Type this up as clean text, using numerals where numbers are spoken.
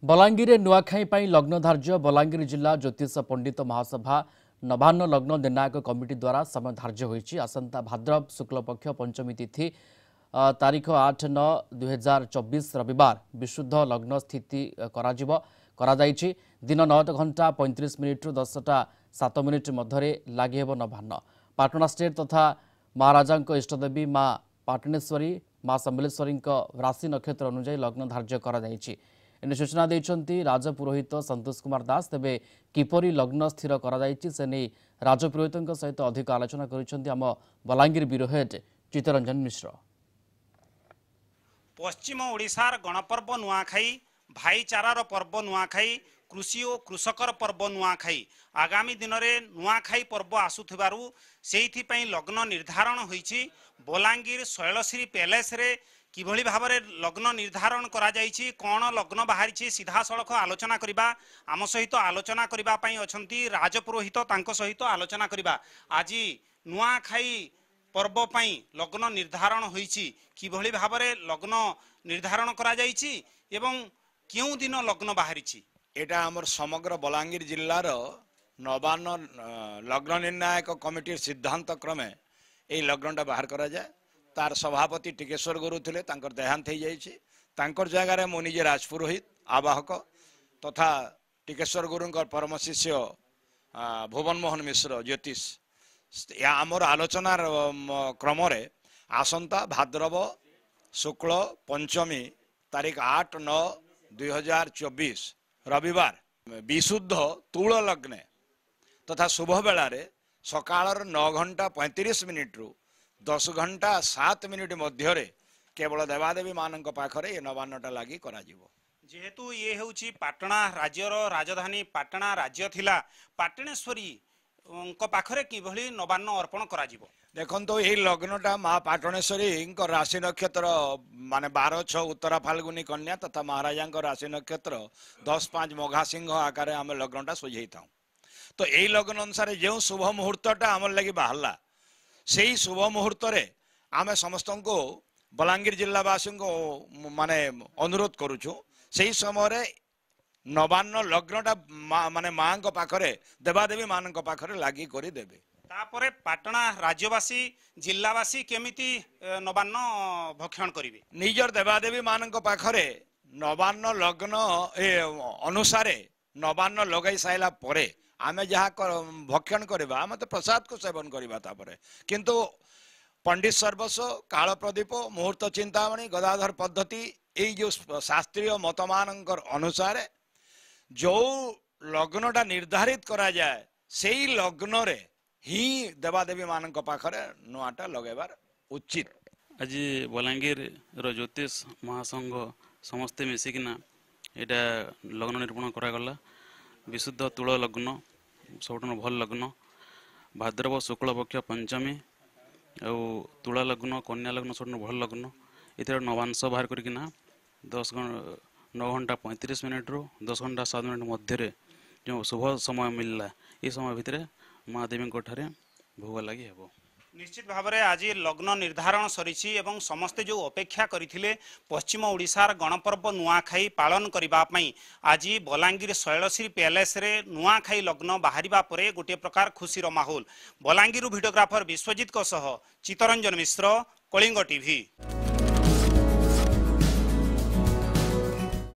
बलांगीर नुआखाई पाई लग्न धार्य बलांगीर जिला ज्योतिष पंडित महासभा नवान्न लग्न निर्णायक कमिटी द्वारा समय धार्य होईछि। आसंता भाद्रव शुक्ल पक्ष पंचमी तिथि तारीख 8-9-2024 रविवार विशुद्ध लग्न स्थिति कराଯାଇଛି। दिन 9:35 रु 10:07 मध्य लागि नवान्न पाटना स्टेट तथा महाराजा इष्टदेवी माँ पाटणेश्वरी माँ सम्बलेश्वरी राशि नक्षत्र अनुसार लग्न धार्य कराଯାଇଛି। एने सूचना देइछन्ति राजपुरोहित संतोष कुमार दास। तेबे किपरि लग्न स्थिर कराଯାଇଛି से नहीं राजपुरोहित सहित अधिक आलोचना करिसेंति आम बलांगीर ब्यूरो हेड चित्तरंजन मिश्र। पश्चिम ओडिशार गणपर्व नुआखाई भाईचारार पर्व नुआखाई कृषि और कृषकर पर्व नुआखाई आगामी दिन में नुआखाई पर्व आसुथिबारु सेइथिपई लग्न निर्धारण होईछि। बलांगीर शैलश्री पैलेस रे किभली भाव में लग्न निर्धारण करा जाइछि, कौन लग्न बाहरी सीधा सड़क आलोचना करबा आम सहित आलोचना करबा पई अछंती राजपुरोहित तांको सहित आलोचना करबा। आज नुआखाई पर्व पई लग्न निर्धारण होईछि, किभली भाव में लग्न निर्धारण करा जाइछि एवं केउ दिन लग्न बाहरी एटा हमर समग्र बलांगीर जिल्लार नवान्न लग्न निर्णायक कमिटी सिद्धांत क्रमे ए लग्नटा बाहर करा जाए। तार सभापति टिकेश्वर गुरु थे, देहांत हो जाकर जगार मो निजे राजपुरोहित आवाहक तथा टिकेश्वर गुरु परम शिष्य भुवन मोहन मिश्र ज्योतिष आमर आलोचना क्रम आसंता भाद्रव शुक्ल पंचमी तारीख 8-9-2024 रविवार विशुद्ध तुल लग्न तथा शुभ बेलारे सकाळ 9:35 रु 10:07 मध्य केवल देवादेवी मान पाखरे नवान्नटा लगी जेहेतु ये हूँ पाटना राज्यर राजधानी पाटना राज्य थिला पाटणेश्वरी पाखरे किभली नवान्न अर्पण करा जिवो। देखो यही लग्नटा माँ पाटणेश्वरी राशि नक्षत्र माने 12-6 उत्तरा फाल्गुनी कन्या तथा महाराजा राशि नक्षत्र 10-5 मघा सिंह आकार आम लग्नटा सुझे था। तो यही लग्न अनुसार जो शुभ मुहूर्तटा आम लगी बाहरला से ही शुभ मुहूर्त आम समस्त को बलांगीर जिलावासी को माने अनुरोध करुचु से समय नवान्न लग्नटा माने माँ पाखरे देवादेवी मान पाखरे लगी देवे। तापरे पाटना राज्यवासी जिलावासी केमिति नवान्न भक्षण करिवे निजर देवादेवी मान पाखरे नवान्न लग्न अनुसार नवान्न लगाई साइला परे आमे जहाँ भक्षण करवा आम तो प्रसाद को सेवन करवा। किंतु पंडित सर्वस्व काल प्रदीप मुहूर्त चिंतामणि गदाधर पद्धति यही जो शास्त्रीय मतमान अनुसार जो लग्नटा निर्धारित करा जाए से लग्न रे ही देवादेवी मान पाखरे नुआटा लगेबार उचित। आज बलांगीर ज्योतिष महासंघ समस्ते मिसिकिना एटा लग्न निरूपण करागला। विशुद्ध तुल लग्न सब भल लग्न भाद्रव शुक्ल पक्ष पंचमी और तुला लग्न कन्या लग्न सब भल लग्न इतर नवांश बाहर करना 9:35 रु 10:07 मध्य जो शुभ समय मिलला ये समय भितर महादेवी भोग लगी हे। निश्चित भाव में आज लग्न निर्धारण सरीछि एवं समस्ते जो अपेक्षा करथिले पश्चिम ओडिशार गणपर्व नुआखाई पालन करने आज बलांगीर शैलश्री पैलेस रे नुआखाई लग्न बाहरिबा परे गोटे प्रकार खुशीर माहौल। बलांगीर भिडियोग्राफर विश्वजित चित्तरंजन मिश्र, कलिंग टीवी।